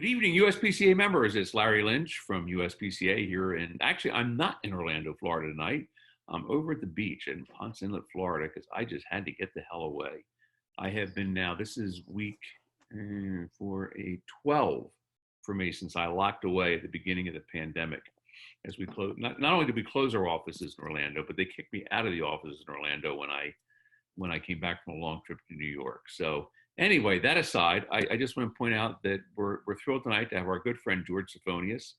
Good evening, USPCA members. It's Larry Lynch from USPCA here. And actually, I'm not in Orlando, Florida tonight. I'm over at the beach in Ponce Inlet, Florida, because I just had to get the hell away. I have been now, this is week for a 12 for me since I locked away at the beginning of the pandemic. As we close, not only did we close our offices in Orlando, but they kicked me out of the offices in Orlando when I came back from a long trip to New York. So anyway, that aside, I just want to point out that we're thrilled tonight to have our good friend George Tsafonias.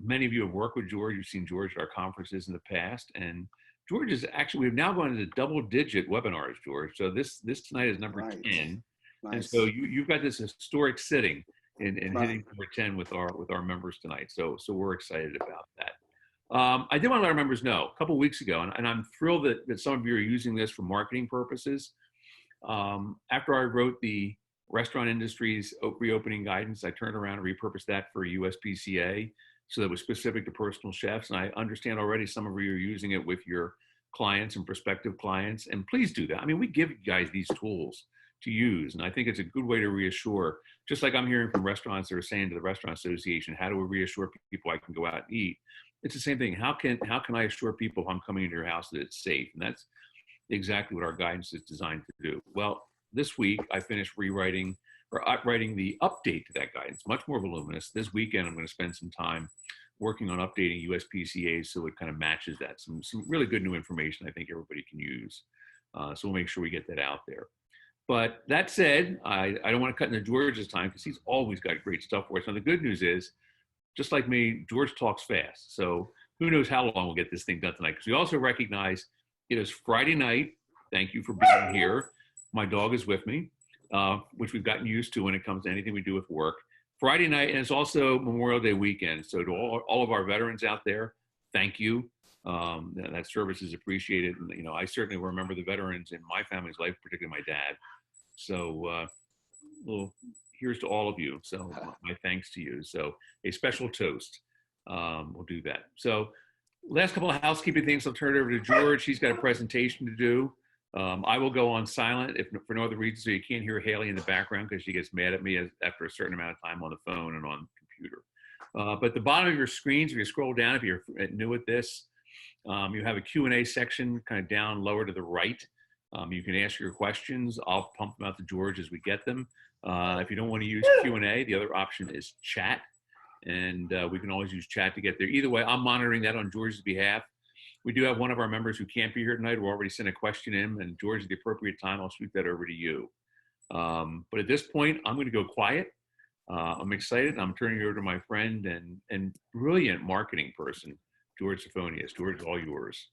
Many of you have worked with George. You've seen George at our conferences in the past, and George is actually, we've now gone into double-digit webinars, George. So this tonight is number Right. 10, Nice. and so you've got this historic sitting in Right. hitting number 10 with our members tonight. So we're excited about that. I did want to let our members know a couple of weeks ago, and I'm thrilled that some of you are using this for marketing purposes. After I wrote the restaurant industry's reopening guidance, I turned around and repurposed that for USPCA so that it was specific to personal chefs. And I understand already some of you are using it with your clients and prospective clients. And please do that. I mean, we give you guys these tools to use. And I think it's a good way to reassure, just like I'm hearing from restaurants that are saying to the Restaurant Association, how do we reassure people I can go out and eat? It's the same thing. How can I assure people if I'm coming into your house that it's safe? And that's exactly what our guidance is designed to do. Well, this week I finished writing the update to that guidance, much more voluminous. This weekend I'm going to spend some time working on updating USPCA so it kind of matches that. Some really good new information I think everybody can use. So we'll make sure we get that out there. But that said, I don't want to cut into George's time because he's always got great stuff for us. And the good news is, just like me, George talks fast. So who knows how long we'll get this thing done tonight, because we also recognize it is Friday night. Thank you for being here. My dog is with me, which we've gotten used to when it comes to anything we do with work. Friday night, and it's also Memorial Day weekend. So to all of our veterans out there, thank you. That service is appreciated. And, you know, I certainly remember the veterans in my family's life, particularly my dad. So well, here's to all of you. So my thanks to you. So a special toast. We'll do that. So last couple of housekeeping things. I'll turn it over to George. He's got a presentation to do. I will go on silent if for no other reason, so you can't hear Haley in the background because she gets mad at me after a certain amount of time on the phone and on the computer. But the bottom of your screens, if you scroll down, if you're new at this, you have a Q&A section kind of down lower to the right. You can ask your questions. I'll pump them out to George as we get them. If you don't want to use Q&A, the other option is chat. And we can always use chat to get there. Either way, I'm monitoring that on George's behalf. We do have one of our members who can't be here tonight who already sent a question in, and George, at the appropriate time, I'll shoot that over to you. But at this point, I'm going to go quiet. I'm excited. I'm turning it over to my friend and brilliant marketing person, George Tsafonias. George, all yours.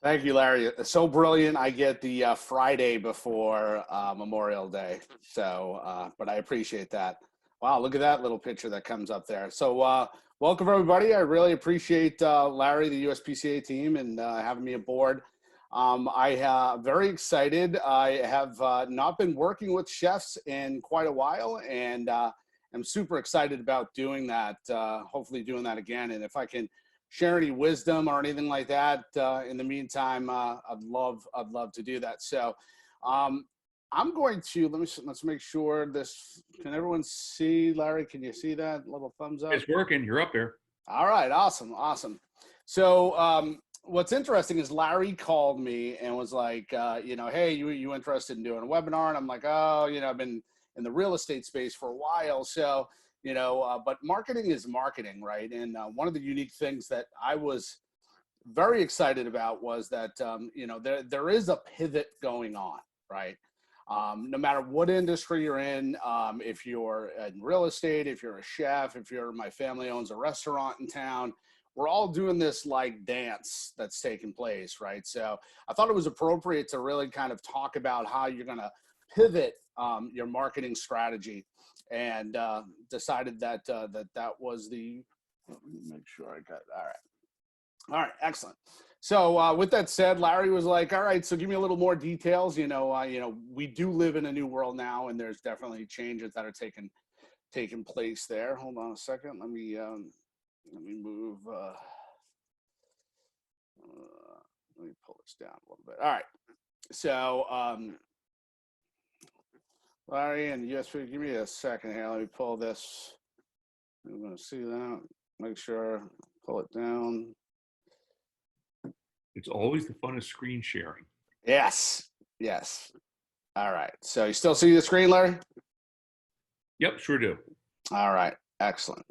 Thank you, Larry. So brilliant. I get the Friday before Memorial Day. So, but I appreciate that. Wow, look at that little picture that comes up there. So welcome, everybody. I really appreciate Larry, the USPCA team, and having me aboard. I'm very excited. I have not been working with chefs in quite a while, and I'm super excited about doing that, hopefully doing that again. And if I can share any wisdom or anything like that in the meantime, I'd love to do that. So I'm going to, let's make sure this, can everyone see, Larry, can you see that little thumbs up? It's working, you're up there. All right, awesome. So what's interesting is Larry called me and was like, you know, hey, you interested in doing a webinar? And I'm like, oh, you know, I've been in the real estate space for a while. So, you know, but marketing is marketing, right? And one of the unique things that I was very excited about was that, you know, there is a pivot going on, right? No matter what industry you're in, if you're in real estate, if you're a chef, my family owns a restaurant in town, we're all doing this like dance that's taking place, right? So I thought it was appropriate to really kind of talk about how you're going to pivot your marketing strategy, and decided that that was the, let me make sure I got, all right, excellent. So with that said, Larry was like, all right, so give me a little more details. You know, we do live in a new world now, and there's definitely changes that are taking place there. Hold on a second. Let me move, let me pull this down a little bit. All right. So Larry and USP, give me a second here. Let me pull this I'm going to see that. Make sure, pull it down. It's always the fun of screen sharing. Yes. Yes. All right. So you still see the screen, Larry? Yep, sure do. All right. Excellent.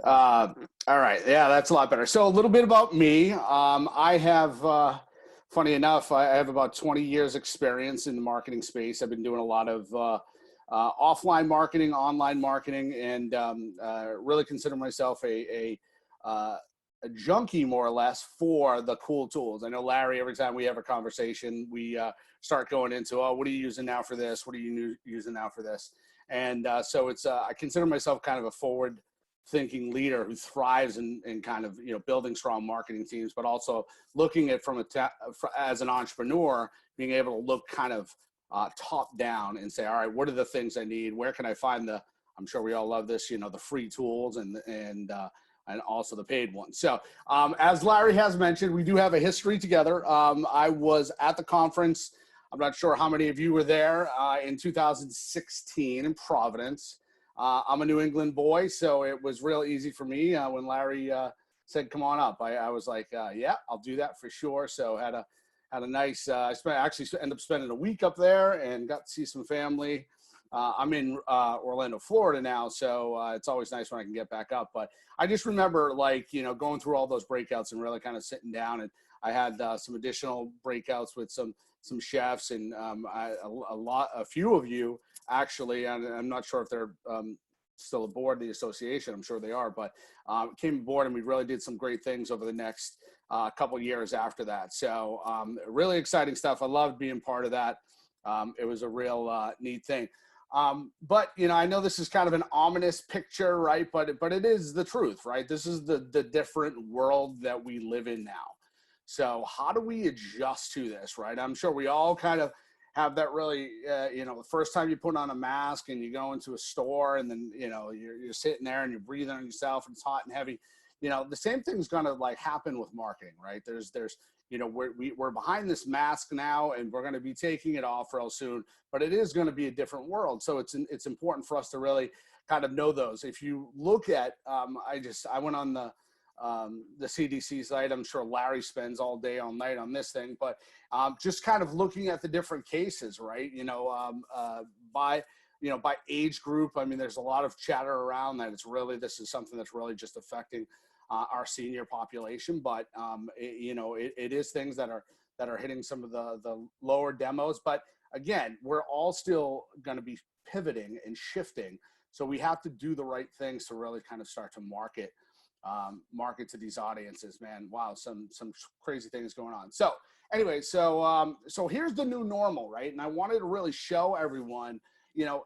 All right. Yeah, that's a lot better. So a little bit about me. I have, funny enough, I have about 20 years experience in the marketing space. I've been doing a lot of offline marketing, online marketing, and really consider myself a junkie, more or less, for the cool tools. I know Larry, every time we have a conversation, we start going into, oh, what are you using now for this? What are you using now for this? And so it's, I consider myself kind of a forward thinking leader who thrives in kind of, you know, building strong marketing teams, but also looking at as an entrepreneur, being able to look kind of top down and say, all right, what are the things I need? Where can I find I'm sure we all love this, you know, the free tools and also the paid ones. So as Larry has mentioned, we do have a history together. I was at the conference. I'm not sure how many of you were there in 2016 in Providence. I'm a New England boy, so it was real easy for me when Larry said, "Come on up." I was like, "Yeah, I'll do that for sure." So had a nice. I actually ended up spending a week up there and got to see some family. I'm in Orlando, Florida now, so it's always nice when I can get back up. But I just remember, like, you know, going through all those breakouts and really kind of sitting down. And I had some additional breakouts with some chefs and a few of you actually. And I'm not sure if they're still aboard the association. I'm sure they are, but came aboard and we really did some great things over the next couple of years after that. So really exciting stuff. I loved being part of that. It was a real neat thing. But, you know, I know this is kind of an ominous picture, right? But it is the truth, right? This is the different world that we live in now. So how do we adjust to this, right? I'm sure we all kind of have that really, you know, the first time you put on a mask and you go into a store and then, you know, you're sitting there and you're breathing on yourself and it's hot and heavy. You know, the same thing's going to like happen with marketing, right? There's, you know, we're behind this mask now and we're going to be taking it off real soon, but it is going to be a different world. So it's important for us to really kind of know those. If you look at, I went on the CDC site. I'm sure Larry spends all day, all night on this thing, but just kind of looking at the different cases, right? You know, by age group. I mean, there's a lot of chatter around that this is something that's really just affecting our senior population, but it is things that are hitting some of the lower demos. But again, we're all still going to be pivoting and shifting, so we have to do the right things to really kind of start to market to these audiences. Man, wow, some crazy things going on. So anyway, so here's the new normal, right? And I wanted to really show everyone, you know,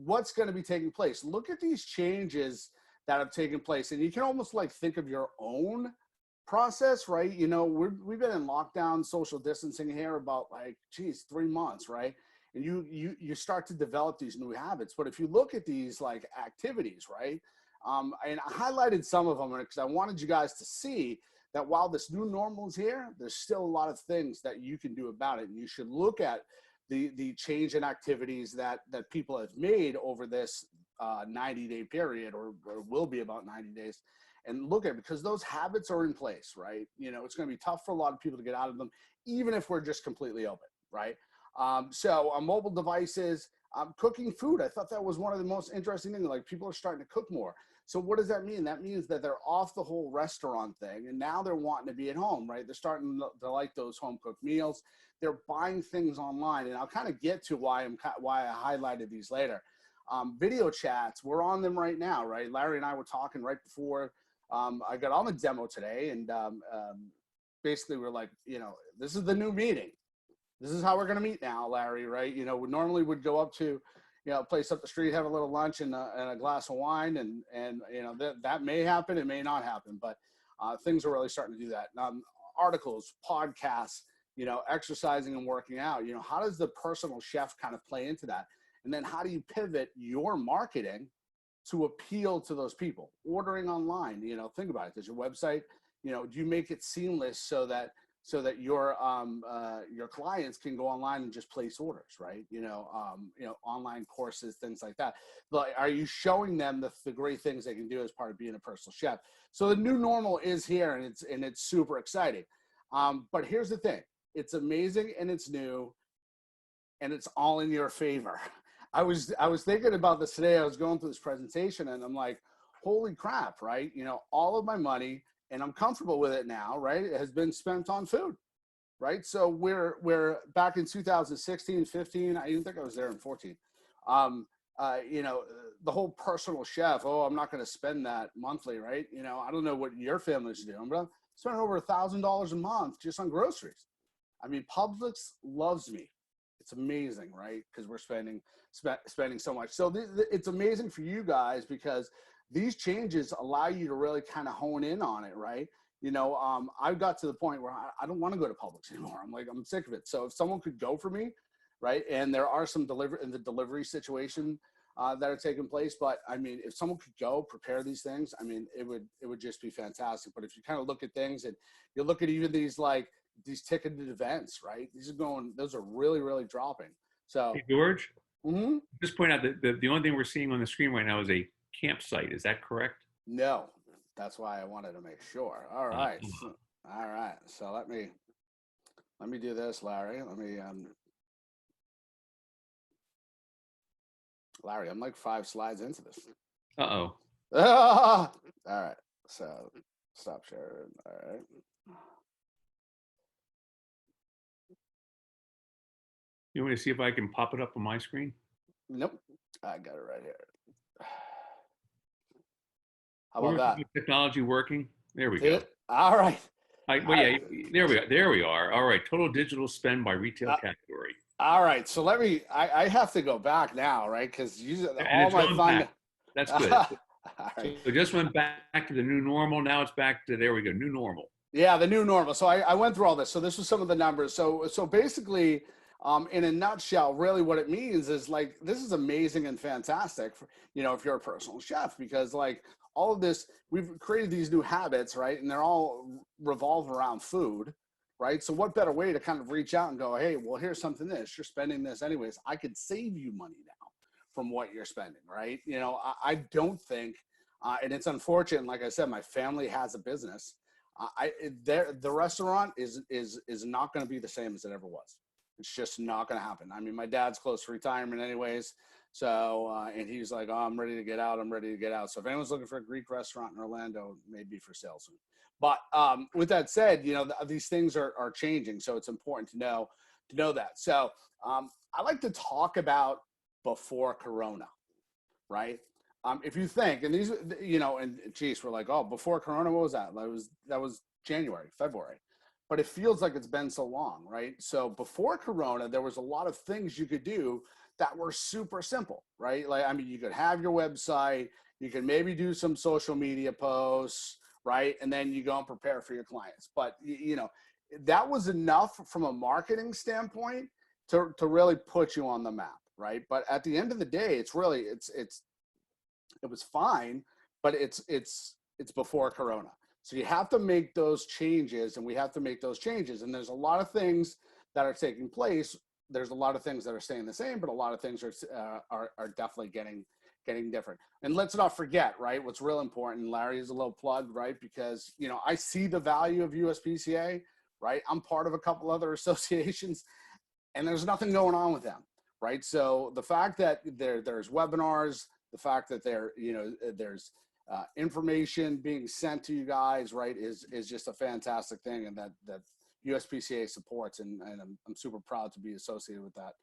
what's going to be taking place. Look at these changes that have taken place, and you can almost like think of your own process, right? You know, we've been in lockdown, social distancing here about like, geez, 3 months, right? And you start to develop these new habits. But if you look at these like activities, right? And I highlighted some of them because I wanted you guys to see that while this new normal is here, there's still a lot of things that you can do about it. And you should look at the change in activities that people have made over this 90-day period, or will be about 90 days, and look at it, because those habits are in place, right? You know, it's going to be tough for a lot of people to get out of them, even if we're just completely open, right? So on mobile devices, cooking food, I thought that was one of the most interesting things. Like, people are starting to cook more. So what does that mean? That means that they're off the whole restaurant thing, and now they're wanting to be at home, right? They're starting to like those home cooked meals. They're buying things online, and I'll kind of get to why I highlighted these later. Video chats, we're on them right now, right? Larry and I were talking right before I got on the demo today, and basically we're like, you know, this is the new meeting. This is how we're going to meet now, Larry, right? You know, we normally would go up to, you know, a place up the street, have a little lunch and a glass of wine, and you know, that may happen, it may not happen, but things are really starting to do that. Articles, podcasts, you know, exercising and working out. You know, how does the personal chef kind of play into that? And then how do you pivot your marketing to appeal to those people? Ordering online, you know, think about it. Does your website, you know, do you make it seamless so that your clients can go online and just place orders, right? Online courses, things like that. Like, are you showing them the great things they can do as part of being a personal chef? So the new normal is here, and it's super exciting. But here's the thing: it's amazing and it's new, and it's all in your favor. I was thinking about this today. I was going through this presentation, and I'm like, holy crap, right? All of my money, and I'm comfortable with it now, right? It has been spent on food, right? So we're back in 2016, 15. I even think I was there in 14. The whole personal chef. Oh, I'm not going to spend that monthly, right? I don't know what your family's doing, but I'm spending over $1,000 a month just on groceries. I mean, Publix loves me. It's amazing, right? Because we're spending so much. So it's amazing for you guys because these changes allow you to really kind of hone in on it, right? I got to the point where I don't want to go to Publix anymore. I'm sick of it. So if someone could go for me, right? And there are some delivery situation that are taking place. But I mean, if someone could go prepare these things, I mean, it would just be fantastic. But if you kind of look at things and you look at even these ticketed events, right? Those are really, really dropping. So Hey, George, just point out that the only thing we're seeing on the screen right now is a campsite. Is that correct? No, that's why I wanted to make sure. All right. All right. So let me do this, Larry. Larry, I'm like 5 slides into this. Uh-oh. All right. So stop sharing. All right. You want me to see if I can pop it up on my screen? Nope. I got it right here. How about that? Technology working? There we Did go. it? All right. Yeah, there we are. All right, total digital spend by retail category. All right, so I have to go back now, right? Because all my fun. That's good. Right. So just went back to the new normal. Now it's back to, there we go, new normal. Yeah, the new normal. So I went through all this. So this was some of the numbers. So basically, in a nutshell, really what it means is this is amazing and fantastic, if you're a personal chef, because all of this, we've created these new habits, right? And they're all revolve around food, right? So what better way to kind of reach out and go, hey, well, here's something this, you're spending this anyways. I could save you money now from what you're spending, right? I don't think, and it's unfortunate, like I said, my family has a business. The restaurant is not going to be the same as it ever was. It's just not going to happen. I mean, my dad's close to retirement anyways. So, and he's like, oh, I'm ready to get out. I'm ready to get out. So if anyone's looking for a Greek restaurant in Orlando, it may be for sale soon. But with that said, these things are changing. So it's important to know that. So I like to talk about before Corona, right? If you think, and these, and geez, we're like, oh, before Corona, what was that? That was January, February. But it feels like it's been so long, right? So before Corona, there was a lot of things you could do that were super simple, right? You could have your website, you could maybe do some social media posts, right? And then you go and prepare for your clients. But, that was enough from a marketing standpoint to really put you on the map, right? But at the end of the day, it was fine, but it's before Corona. So you have to make those changes, and we have to make those changes. And there's a lot of things that are taking place. There's a lot of things that are staying the same, but a lot of things are definitely getting different. And let's not forget, right, what's real important, Larry, is a little plug, right? Because, I see the value of USPCA, right? I'm part of a couple other associations, and there's nothing going on with them, right? So the fact that there's webinars, the fact that there's information being sent to you guys, right, is just a fantastic thing, and that USPCA supports, and I'm super proud to be associated with that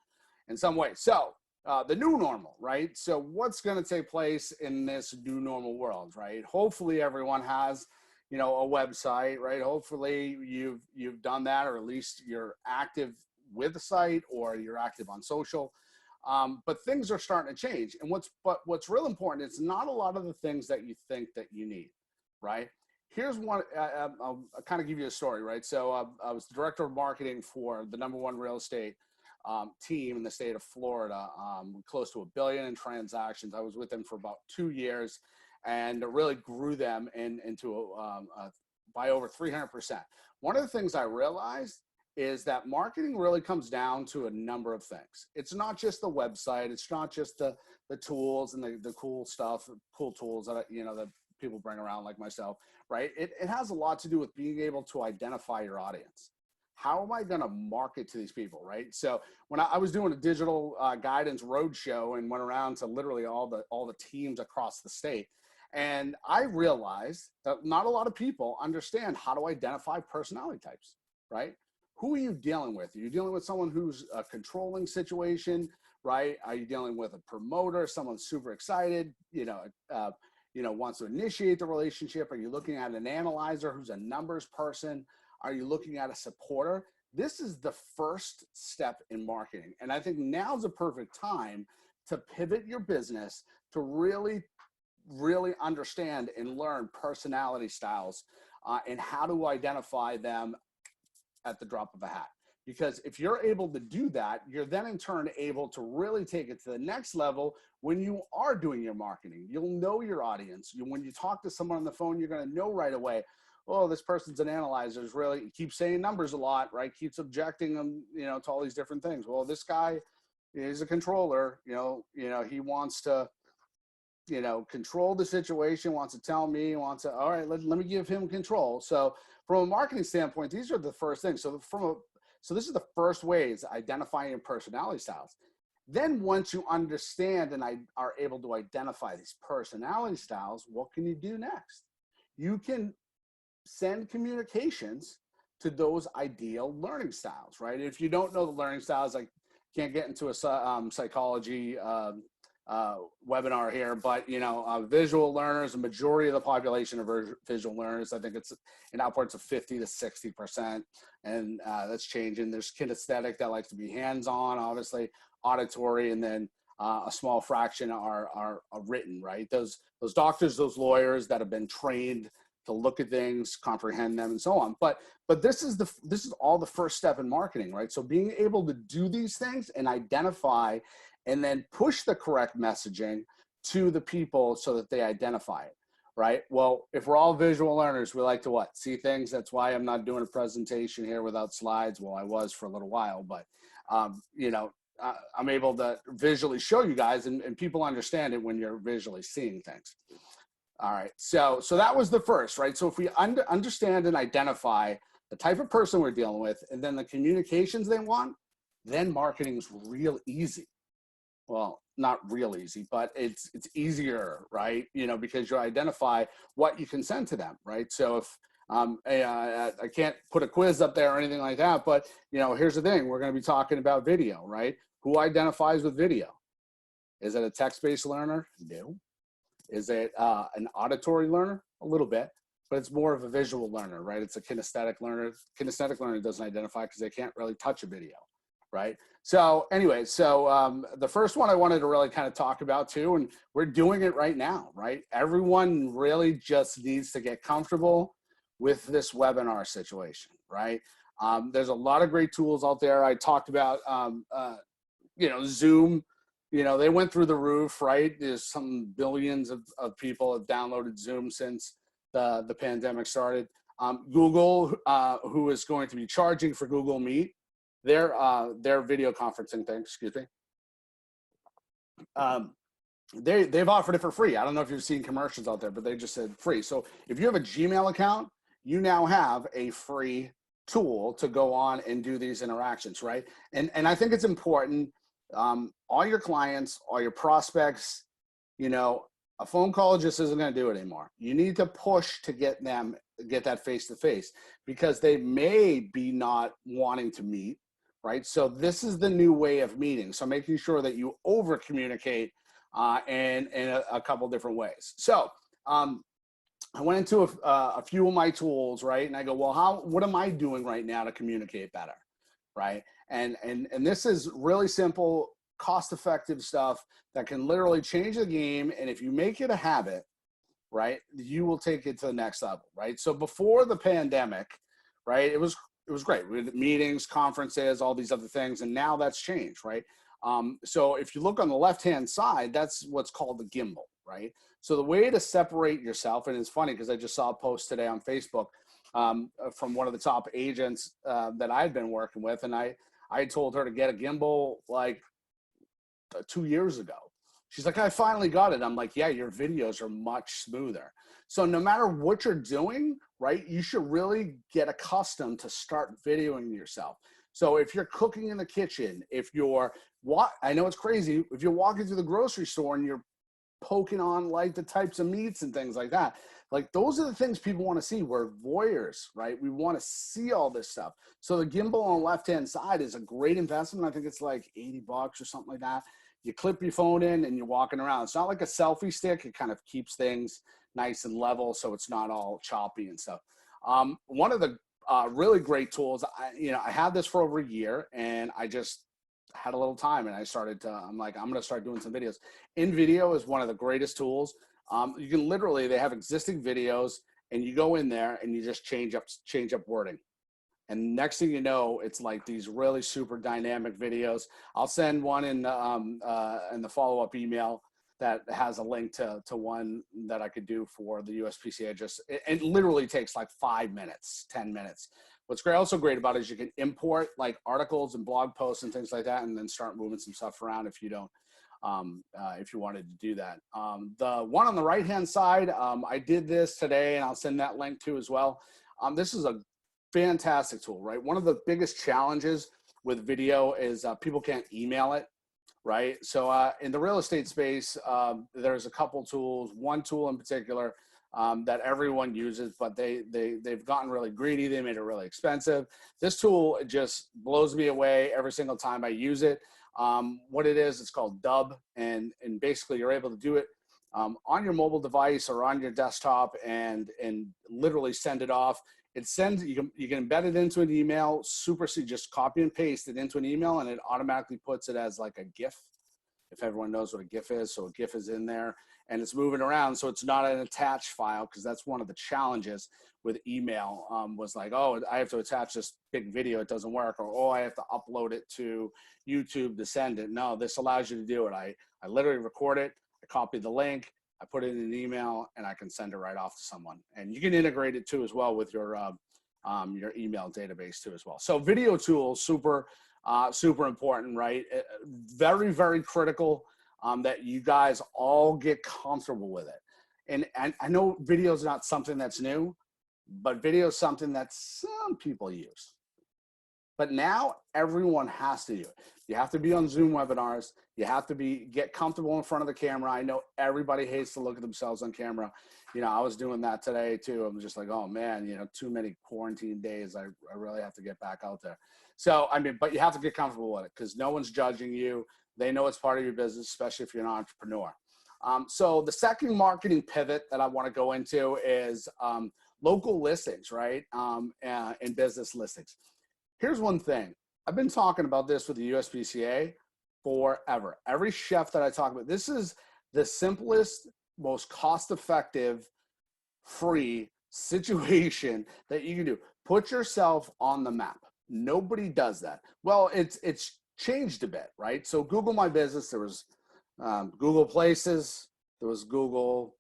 in some way. So the new normal, right? So what's going to take place in this new normal world, right? Hopefully everyone has, a website, right? Hopefully you've done that, or at least you're active with the site, or you're active on social. But things are starting to change. And what's real important, it's not a lot of the things that you think that you need, right? Here's one, I'll kind of give you a story, right? So I was the director of marketing for the #1 real estate team in the state of Florida, close to $1 billion in transactions. I was with them for about 2 years, and really grew them into by over 300%. One of the things I realized is that marketing really comes down to a number of things. It's not just the website. It's not just the tools and the cool stuff, cool tools that, you know, that people bring around like myself, right? It has a lot to do with being able to identify your audience. How am I going to market to these people, right? So when I was doing a digital guidance roadshow and went around to literally all the teams across the state, and I realized that not a lot of people understand how to identify personality types, right? Who are you dealing with? Are you dealing with someone who's a controlling situation, right? Are you dealing with a promoter, someone super excited, wants to initiate the relationship? Are you looking at an analyzer who's a numbers person? Are you looking at a supporter? This is the first step in marketing. And I think now's a perfect time to pivot your business to really, really understand and learn personality styles and how to identify them at the drop of a hat. Because if you're able to do that, you're then in turn able to really take it to the next level when you are doing your marketing. You'll know your audience. When you talk to someone on the phone, you're going to know right away, oh, this person's an analyzer, is really keeps saying numbers a lot, right? Keeps objecting them, to all these different things. Well, this guy is a controller, he wants to, control the situation, wants to tell me, all right, let me give him control. So from a marketing standpoint, these are the first things. So this is the first ways identifying personality styles. Then once you understand and are able to identify these personality styles, what can you do next? You can send communications to those ideal learning styles, right? If you don't know the learning styles, I can't get into a psychology webinar here, but visual learners, a majority of the population are visual learners. I think it's in upwards of 50 to 60%, and that's changing. There's kinesthetic that likes to be hands-on, obviously auditory, and then a small fraction are written, right? Those doctors, those lawyers that have been trained to look at things, comprehend them, and so on. But this is all the first step in marketing, right? So being able to do these things and identify and then push the correct messaging to the people so that they identify it, right? Well, if we're all visual learners, we like to what? See things. That's why I'm not doing a presentation here without slides. Well, I was for a little while, but I'm able to visually show you guys, and people understand it when you're visually seeing things. All right, so that was the first, right? So if we understand and identify the type of person we're dealing with, and then the communications they want, then marketing is real easy. Well, not real easy, but it's easier, right? Because you identify what you can send to them, right? So if I can't put a quiz up there or anything like that, but here's the thing: we're going to be talking about video, right? Who identifies with video? Is it a text-based learner? No. Is it an auditory learner? A little bit, but it's more of a visual learner, right? It's a kinesthetic learner. Kinesthetic learner doesn't identify because they can't really touch a video, right? So anyway, the first one I wanted to really kind of talk about too, and we're doing it right now, right? Everyone really just needs to get comfortable with this webinar situation, right? There's a lot of great tools out there. I talked about, Zoom. They went through the roof, right? There's some billions of people have downloaded Zoom since the pandemic started. Google, who is going to be charging for Google Meet, their video conferencing thing, excuse me. They've offered it for free. I don't know if you've seen commercials out there, but they just said free. So if you have a Gmail account, you now have a free tool to go on and do these interactions, right? And I think it's important. All your clients, all your prospects, a phone call just isn't going to do it anymore. You need to push to get that face-to-face, because they may be not wanting to meet, right? So this is the new way of meeting. So making sure that you over communicate in a couple different ways. So I went into a few of my tools, right? And I go, well, what am I doing right now to communicate better, right? And this is really simple, cost-effective stuff that can literally change the game. And if you make it a habit, right, you will take it to the next level, right? So before the pandemic, right, it was great. We had meetings, conferences, all these other things, and now that's changed, right? So if you look on the left-hand side, that's what's called the gimbal, right? So the way to separate yourself, and it's funny because I just saw a post today on Facebook, from one of the top agents that I'd been working with. And I told her to get a gimbal like 2 years ago. She's like, I finally got it. I'm like, yeah, your videos are much smoother. So no matter what you're doing, right, you should really get accustomed to start videoing yourself. So if you're cooking in the kitchen, if you're, I know it's crazy, if you're walking through the grocery store and you're poking on like the types of meats and things like that, like those are the things people want to see. We're voyeurs, right? We want to see all this stuff. So the gimbal on the left-hand side is a great investment. I think it's like $80 or something like that. You clip your phone in and you're walking around. It's not like a selfie stick. It kind of keeps things nice and level so it's not all choppy and stuff. One of the really great tools, I had this for over a year and I just had a little time and I started to, I'm like, I'm going to start doing some videos. InVideo is one of the greatest tools. You can literally, they have existing videos and you go in there and you just change up wording. And next thing you know, it's like these really super dynamic videos. I'll send one in the follow-up email that has a link to one that I could do for the USPCA. It literally takes like 5 minutes, 10 minutes. What's also great about it is you can import like articles and blog posts and things like that, and then start moving some stuff around if you don't, if you wanted to do that. The one on the right-hand side, I did this today, and I'll send that link too as well. This is a fantastic tool, right? One of the biggest challenges with video is people can't email it, right? So in the real estate space, there's a couple tools, one tool in particular that everyone uses, but they've gotten really greedy. They made it really expensive. This tool just blows me away every single time I use it. What it is, it's called Dub, and basically you're able to do it on your mobile device or on your desktop and literally send it off. It sends, you can embed it into an email, just copy and paste it into an email, and it automatically puts it as like a GIF, if everyone knows what a GIF is. So a GIF is in there and it's moving around. So it's not an attached file, because that's one of the challenges with email, was like, oh, I have to attach this big video, it doesn't work, or oh, I have to upload it to YouTube to send it. No, this allows you to do it. I literally record it, I copy the link, I put it in an email, and I can send it right off to someone. And you can integrate it too as well with your email database too as well. So video tools, super important, right? Very, very critical that you guys all get comfortable with it. And I know video is not something that's new, but video is something that some people use. But now everyone has to do it. You have to be on Zoom webinars. You have to get comfortable in front of the camera. I know everybody hates to look at themselves on camera. You know, I was doing that today too. I'm just like, oh man, you know, too many quarantine days. I really have to get back out there. So, I mean, but you have to get comfortable with it because no one's judging you. They know it's part of your business, especially if you're an entrepreneur. So the second marketing pivot that I want to go into is local listings, right? And business listings. Here's one thing. I've been talking about this with the USPCA forever. Every chef that I talk about, this is the simplest, most cost-effective, free situation that you can do. Put yourself on the map. Nobody does that. Well, it's changed a bit, right? So Google My Business, there was Google Places, there was Google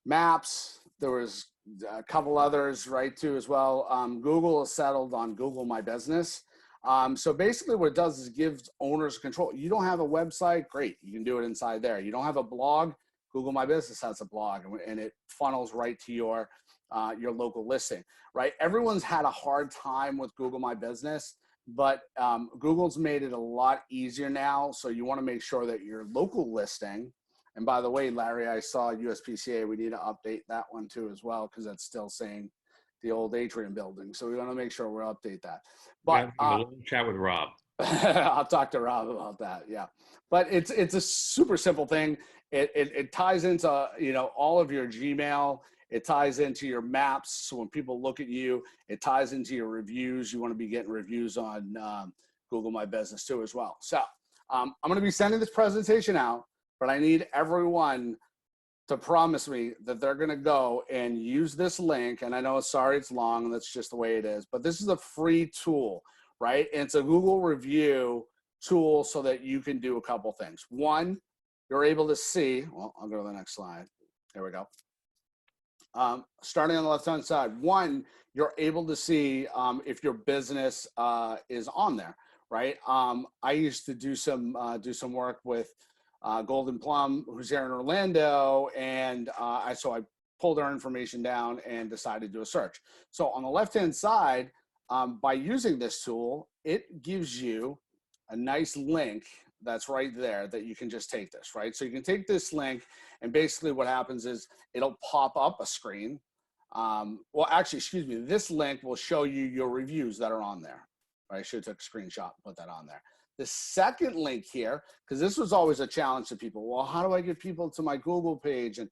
Maps, there was a couple others, right, too, as well. Google has settled on Google My Business. So basically what it does is it gives owners control. You don't have a website, great, you can do it inside there. You don't have a blog, Google My Business has a blog, and it funnels right to your local listing, right? Everyone's had a hard time with Google My Business, but Google's made it a lot easier now. So you want to make sure that your local listing, and by the way, Larry, I saw USPCA, we need to update that one too as well, because that's still saying the old Atrium building. So we want to make sure we update that. But a long chat with Rob. I'll talk to Rob about that. Yeah, but it's a super simple thing. It ties into, you know, all of your Gmail. It ties into your maps. So when people look at you, it ties into your reviews. You want to be getting reviews on Google My Business too as well. So I'm going to be sending this presentation out, but I need everyone to promise me that they're going to go and use this link. And I know, sorry, it's long, and that's just the way it is, but this is a free tool, right? And it's a Google review tool so that you can do a couple things. One, you're able to see, well, I'll go to the next slide. There we go. Starting on the left-hand side, one, you're able to see if your business is on there, right? I used to do some work with Golden Plum, who's here in Orlando, and so I pulled our information down and decided to do a search. So on the left-hand side, by using this tool, it gives you a nice link that's right there that you can just take this, right? So you can take this link, and basically what happens is it'll pop up a screen. Well, actually, excuse me, this link will show you your reviews that are on there. Right? I should have took a screenshot and put that on there. The second link here, because this was always a challenge to people. Well, how do I get people to my Google page? And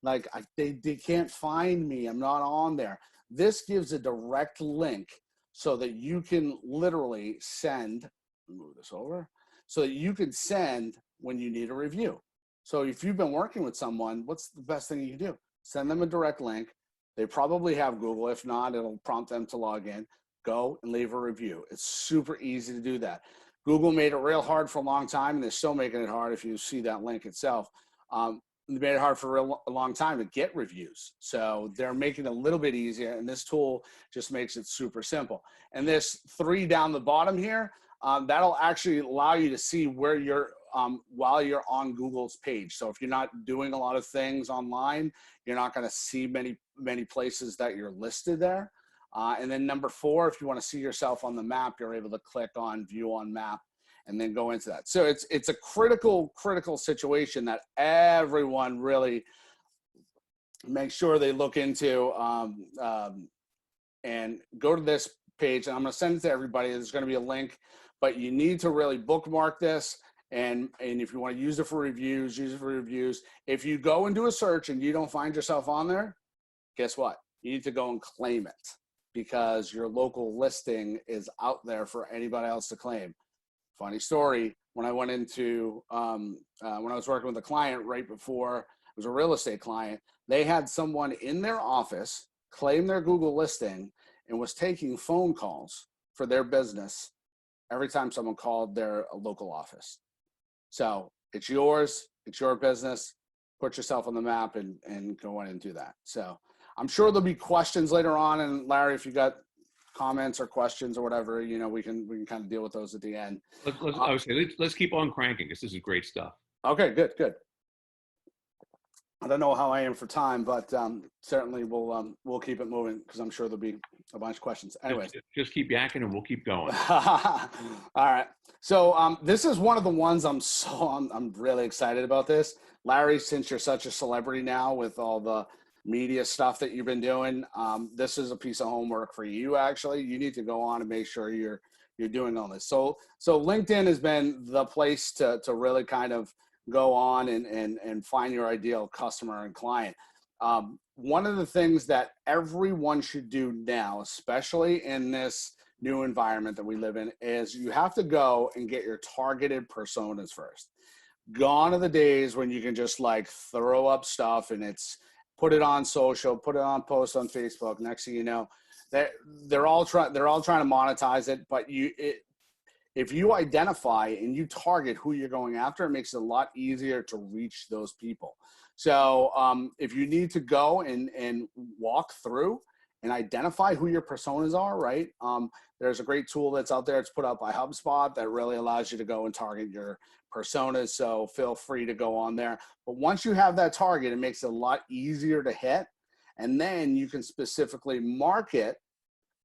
like, they can't find me. I'm not on there. This gives a direct link so that you can literally send, move this over, so that you can send when you need a review. So if you've been working with someone, what's the best thing you can do? Send them a direct link. They probably have Google. If not, it'll prompt them to log in. Go and leave a review. It's super easy to do that. Google made it real hard for a long time, and they're still making it hard if you see that link itself. They made it hard for a long time to get reviews. So they're making it a little bit easier, and this tool just makes it super simple. And this 3 down the bottom here, that'll actually allow you to see where you're while you're on Google's page. So if you're not doing a lot of things online, you're not going to see many places that you're listed there. And then number 4, if you want to see yourself on the map, you're able to click on View on Map and then go into that. So it's a critical situation that everyone really make sure they look into and go to this page. And I'm going to send it to everybody. There's going to be a link, but you need to really bookmark this. And if you want to use it for reviews, use it for reviews. If you go and do a search and you don't find yourself on there, guess what? You need to go and claim it, because your local listing is out there for anybody else to claim. Funny story, when I went into, when I was working with a client right before, it was a real estate client, they had someone in their office claim their Google listing and was taking phone calls for their business every time someone called their local office. So it's yours, it's your business, put yourself on the map and go in and do that. So I'm sure there'll be questions later on. And Larry, if you got comments or questions or whatever, you know, we can kind of deal with those at the end. Let's keep on cranking, because this is great stuff. Okay, good. I don't know how I am for time, but certainly we'll keep it moving, because I'm sure there'll be a bunch of questions. Anyways, just keep yakking and we'll keep going. All right. So this is one of the ones I'm really excited about this. Larry, since you're such a celebrity now with all the media stuff that you've been doing, this is a piece of homework for you. Actually, you need to go on and make sure you're doing all this. So LinkedIn has been the place to really kind of go on and find your ideal customer and client. One of the things that everyone should do now, especially in this new environment that we live in, is you have to go and get your targeted personas first. Gone are the days when you can just like throw up stuff and put it on social, put it on post on Facebook. Next thing you know, they're all trying to monetize it. But if you identify and you target who you're going after, it makes it a lot easier to reach those people. So if you need to go and walk through and identify who your personas are, right? There's a great tool that's out there. It's put out by HubSpot that really allows you to go and target your personas. So feel free to go on there. But once you have that target, it makes it a lot easier to hit. And then you can specifically market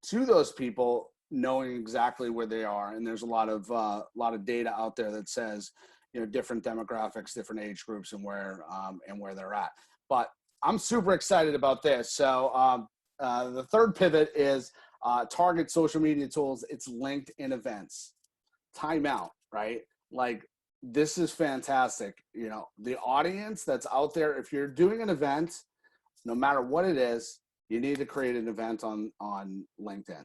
to those people, knowing exactly where they are. And there's a lot of data out there that says, you know, different demographics, different age groups, and where they're at. But I'm super excited about this. So the third pivot is target social media tools. It's LinkedIn events. Timeout, right? Like, this is fantastic. You know, the audience that's out there, if you're doing an event, no matter what it is, you need to create an event on LinkedIn,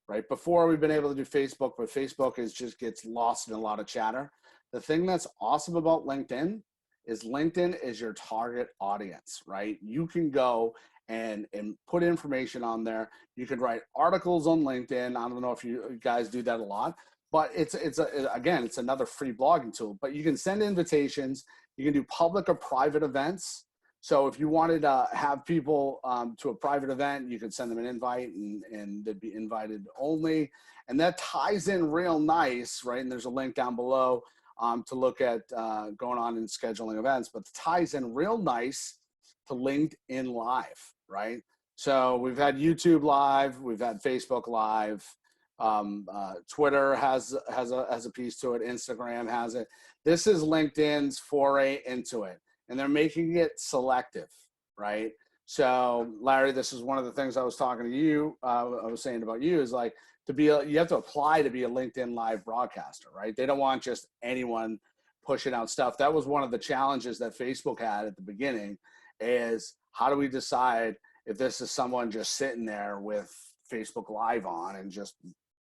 right? Before, we've been able to do Facebook, but Facebook just gets lost in a lot of chatter. The thing that's awesome about LinkedIn is your target audience, right? You can go and put information on there. You can write articles on LinkedIn. I don't know if you guys do that a lot, but it's another free blogging tool. But you can send invitations. You can do public or private events. So if you wanted to have people to a private event, you could send them an invite and they'd be invited only. And that ties in real nice, right? And there's a link down below to look at going on and scheduling events, but it ties in real nice to LinkedIn Live, right? So we've had YouTube Live, we've had Facebook Live, Twitter has a piece to it, Instagram has it. This is LinkedIn's foray into it, and they're making it selective, right? So Larry, this is one of the things I was talking to you, I was saying about you is like, you have to apply to be a LinkedIn Live broadcaster, right? They don't want just anyone pushing out stuff. That was one of the challenges that Facebook had at the beginning, is how do we decide if this is someone just sitting there with Facebook Live on and just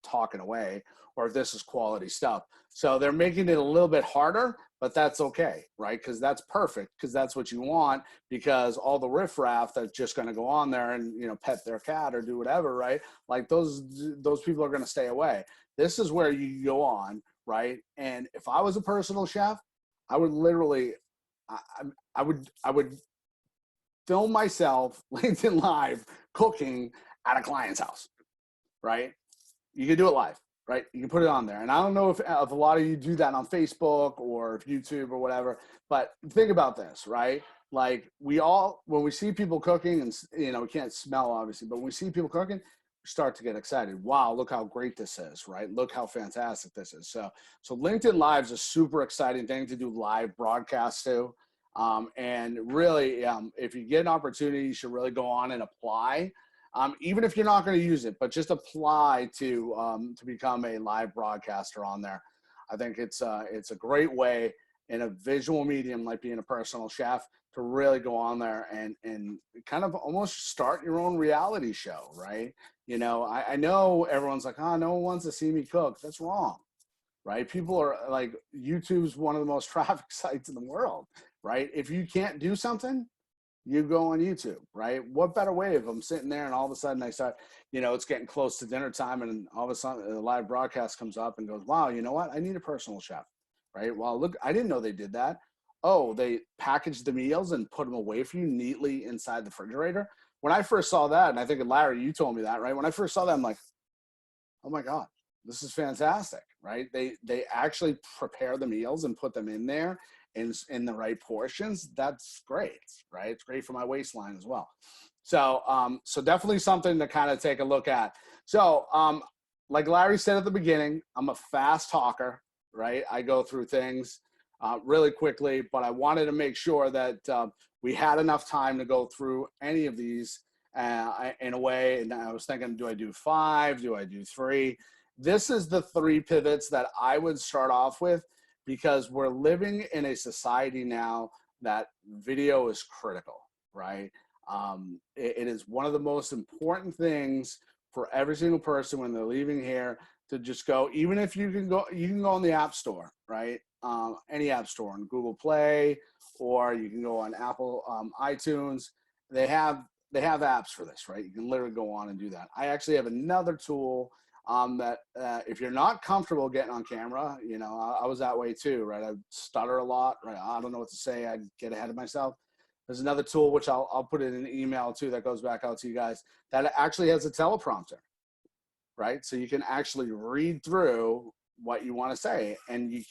talking away, or if this is quality stuff. So they're making it a little bit harder, but that's okay, right? Because that's perfect, because that's what you want, because all the riffraff that's just going to go on there and, you know, pet their cat or do whatever, right? Like those people are going to stay away. This is where you go on, right? And if I was a personal chef, I would literally, I would film myself LinkedIn Live cooking at a client's house, right? You can do it live, right? You can put it on there. And I don't know if a lot of you do that on Facebook or if YouTube or whatever, but think about this, right? Like when we see people cooking and, you know, we can't smell obviously, but when we see people cooking, we start to get excited. Wow, look how great this is, right? Look how fantastic this is. So LinkedIn Live is a super exciting thing to do live broadcasts to. And really, if you get an opportunity, you should really go on and apply. Even if you're not going to use it, but just apply to become a live broadcaster on there. I think it's a great way in a visual medium like being a personal chef to really go on there and kind of almost start your own reality show, right? You know, I know everyone's like, oh, no one wants to see me cook. That's wrong, right? People are like, YouTube's one of the most traffic sites in the world, right? If you can't do something, you go on YouTube, right? What better way if I'm sitting there and all of a sudden I start, you know, it's getting close to dinner time and all of a sudden a live broadcast comes up and goes, wow, you know what? I need a personal chef, right? Well, look, I didn't know they did that. Oh, they packaged the meals and put them away for you neatly inside the refrigerator. When I first saw that, and I think Larry, you told me that, right? When I first saw that, I'm like, oh my God, this is fantastic, right? They actually prepare the meals and put them in there in the right portions. That's great, right? It's great for my waistline as well. So so definitely something to kind of take a look at. So like Larry said at the beginning, I'm a fast talker, right? I go through things really quickly, but I wanted to make sure that we had enough time to go through any of these in a way. And I was thinking, do I do 5? Do I do 3? This is the 3 pivots that I would start off with, because we're living in a society now that video is critical, right? It is one of the most important things for every single person when they're leaving here to just go, even if you can go on the App Store, right? Any App Store, on Google Play, or you can go on Apple iTunes. They have apps for this, right? You can literally go on and do that. I actually have another tool that if you're not comfortable getting on camera, you know, I was that way too, right? I stutter a lot, right? I don't know what to say. I get ahead of myself. There's another tool, which I'll put it in an email too, that goes back out to you guys, that actually has a teleprompter, right? So you can actually read through what you want to say, and you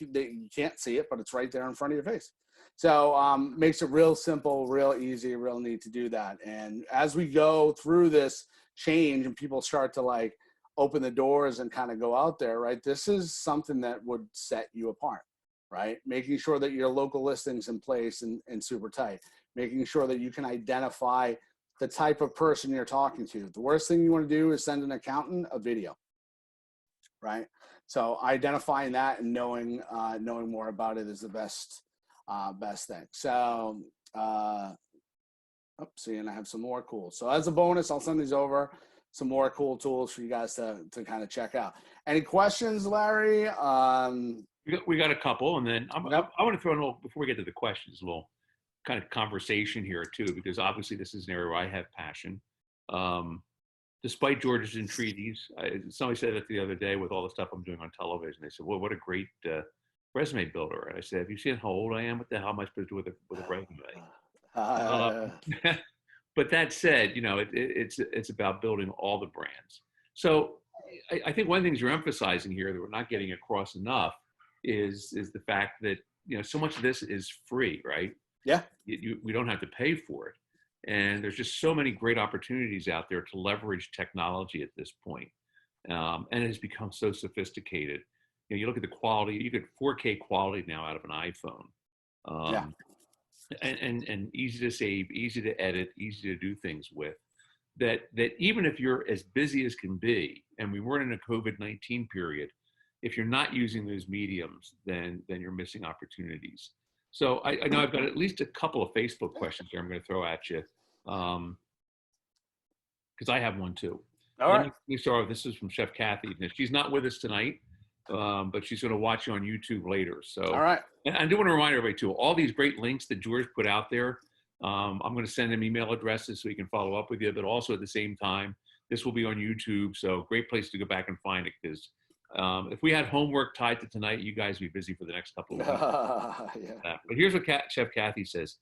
can't see it, but it's right there in front of your face. So makes it real simple, real easy, real neat to do that. And as we go through this change and people start to like open the doors and kind of go out there, right? This is something that would set you apart, right? Making sure that your local listings in place and super tight, making sure that you can identify the type of person you're talking to. The worst thing you want to do is send an accountant a video, right? So identifying that and knowing more about it is the best thing. So, see, and I have some more cool. So as a bonus, I'll send these over, some more cool tools for you guys to kind of check out. Any questions, Larry? We got a couple, and then I want to throw in a little, before we get to the questions, a little kind of conversation here too, because obviously this is an area where I have passion. Despite George's entreaties, somebody said it the other day with all the stuff I'm doing on television. They said, well, what a great resume builder. And I said, have you seen how old I am? What the hell am I supposed to do with a resume? Uh, But that said, it's about building all the brands. So I think one of the things you're emphasizing here that we're not getting across enough is the fact that so much of this is free, right? yeah. We don't have to pay for it, and there's just so many great opportunities out there to leverage technology at this point. And it has become so sophisticated. You look at the quality; you get 4K quality now out of an iPhone. Yeah. Um, and easy to save, easy to edit, easy to do things with. That even if you're as busy as can be, and we weren't in a COVID-19 period, if you're not using those mediums, then you're missing opportunities. So I know I've got at least a couple of Facebook questions here I'm going to throw at you, because I have one too. All Let right. me start with this is from Chef Kathy. Now, she's not with us tonight, but she's going to watch you on YouTube later. So, All right. and I do want to remind everybody too, all these great links that George put out there, I'm going to send him email addresses so he can follow up with you. But also at the same time, this will be on YouTube, so great place to go back and find it. Because if we had homework tied to tonight, you guys would be busy for the next couple of weeks. Yeah. But here's what Chef Kathy says.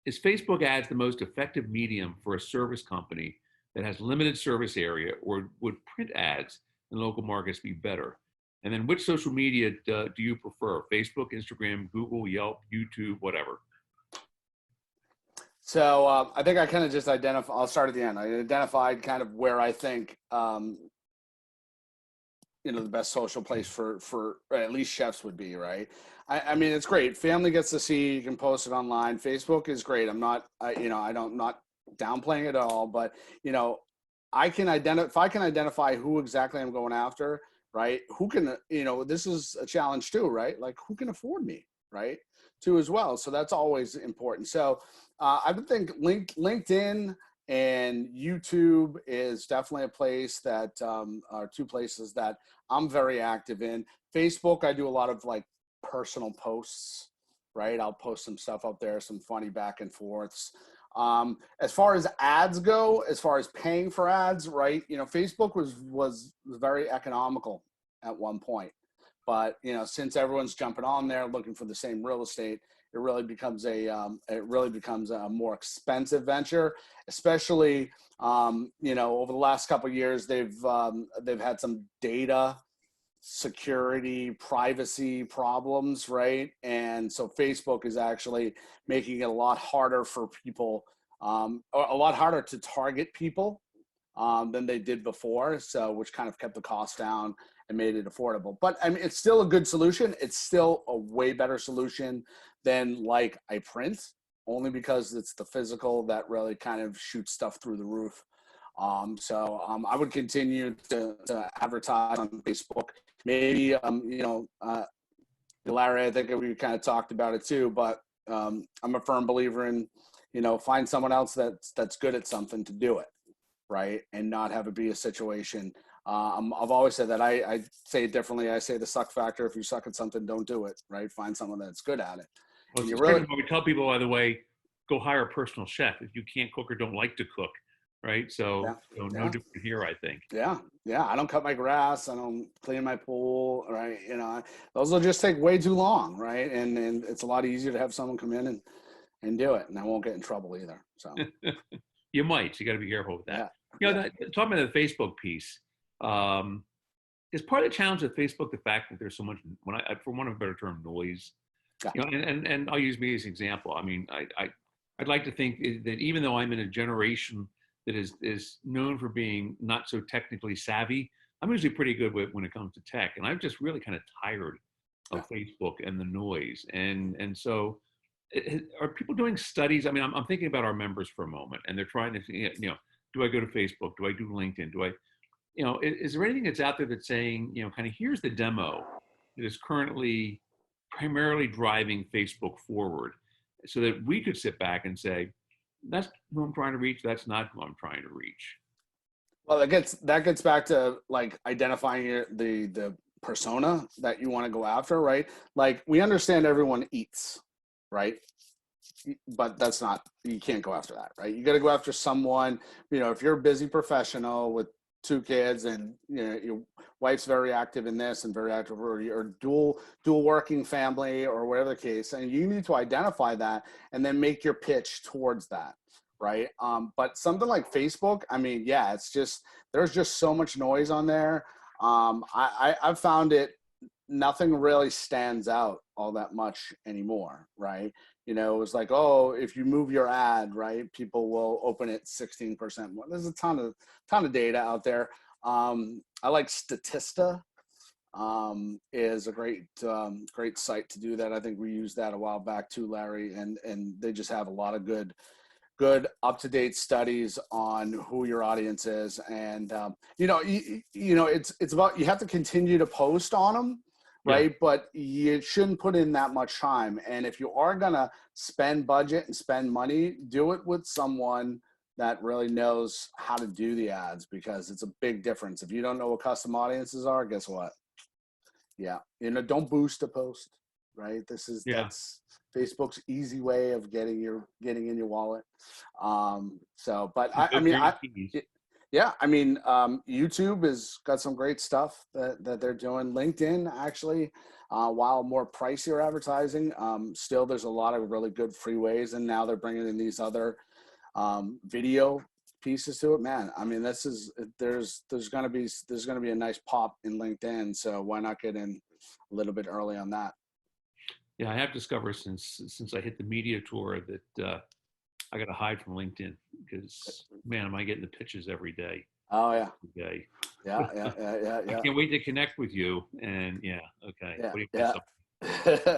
Is Facebook ads the most effective medium for a service company that has limited service area, or would print ads in local markets be better? And then which social media do you prefer? Facebook, Instagram, Google, Yelp, YouTube, whatever. So I think I kind of just I'll start at the end. I identified kind of where I think, the best social place for at least chefs would be, right? I mean, it's great. Family gets to see, you can post it online. Facebook is great. I'm not, not downplaying it at all, but, I can identify who exactly I'm going after, right? Who can, this is a challenge too, right? Like who can afford me, right? Too as well. So that's always important. So I would think LinkedIn and YouTube is definitely a place that are two places that I'm very active in. Facebook, I do a lot of like personal posts, right? I'll post some stuff up there, some funny back and forths. As far as ads go, as far as paying for ads, right? Facebook was very economical at one point, but since everyone's jumping on there looking for the same real estate, it really becomes a more expensive venture, especially over the last couple of years. They've had some data security, privacy problems, right? And so Facebook is actually making it a lot harder for people, a lot harder to target people than they did before. So, which kind of kept the cost down and made it affordable. But I mean, it's still a good solution. It's still a way better solution than like I print, only because it's the physical that really kind of shoots stuff through the roof. I would continue to advertise on Facebook. Maybe, Larry, I think we kind of talked about it too, but I'm a firm believer in, find someone else that's good at something to do it, right? And not have it be a situation. I've always said that. I say it differently. I say the suck factor. If you suck at something, don't do it, right? Find someone that's good at it. Well, it's what we tell people, by the way, go hire a personal chef if you can't cook or don't like to cook, right? So, no different here, I think. Yeah. I don't cut my grass. I don't clean my pool, right? Those will just take way too long, right? And it's a lot easier to have someone come in and do it, and I won't get in trouble either. So you might. So you got to be careful with that. Yeah. Talking about the Facebook piece, is part of the challenge with Facebook the fact that there's so much, for want of a better term, noise. Yeah. And I'll use me as an example. I mean, I'd like to think that even though I'm in a generation that is known for being not so technically savvy, I'm usually pretty good when it comes to tech, and I'm just really kind of tired of Facebook and the noise. And so, are people doing studies? I mean, I'm thinking about our members for a moment, and they're trying to, do I go to Facebook? Do I do LinkedIn? Do I, is there anything that's out there that's saying, kind of here's the demo that is currently primarily driving Facebook forward, so that we could sit back and say, that's who I'm trying to reach. That's not who I'm trying to reach. Well, that gets back to like identifying the persona that you want to go after, right? Like we understand everyone eats, right? But you can't go after that, right? You got to go after someone, if you're a busy professional with two kids, and your wife's very active in this and very active, or you're dual working family, or whatever the case, and you need to identify that and then make your pitch towards that, right? But something like Facebook, I mean, yeah, it's just, there's just so much noise on there. I've found it, nothing really stands out all that much anymore, right? It was like, oh, if you move your ad, right, people will open it 16% more. There's a ton of data out there. I like Statista, is a great site to do that. I think we used that a while back too, Larry, and they just have a lot of good up-to-date studies on who your audience is. And it's about, you have to continue to post on them, right? Yeah. But you shouldn't put in that much time. And if you are gonna spend budget and spend money, do it with someone that really knows how to do the ads, because it's a big difference. If you don't know what custom audiences are, guess what? Yeah, don't boost a post, right? That's Facebook's easy way of getting in your wallet. YouTube has got some great stuff that they're doing. LinkedIn, actually, while more pricier advertising, still there's a lot of really good free ways, and now they're bringing in these other video pieces to it. Man, I mean, there's gonna be a nice pop in LinkedIn, so why not get in a little bit early on that? Yeah, I have discovered since I hit the media tour that I got to hide from LinkedIn, because, man, am I getting the pitches every day. Oh, yeah. Okay. Yeah. I can't wait to connect with you. And okay. Yeah. What do you think?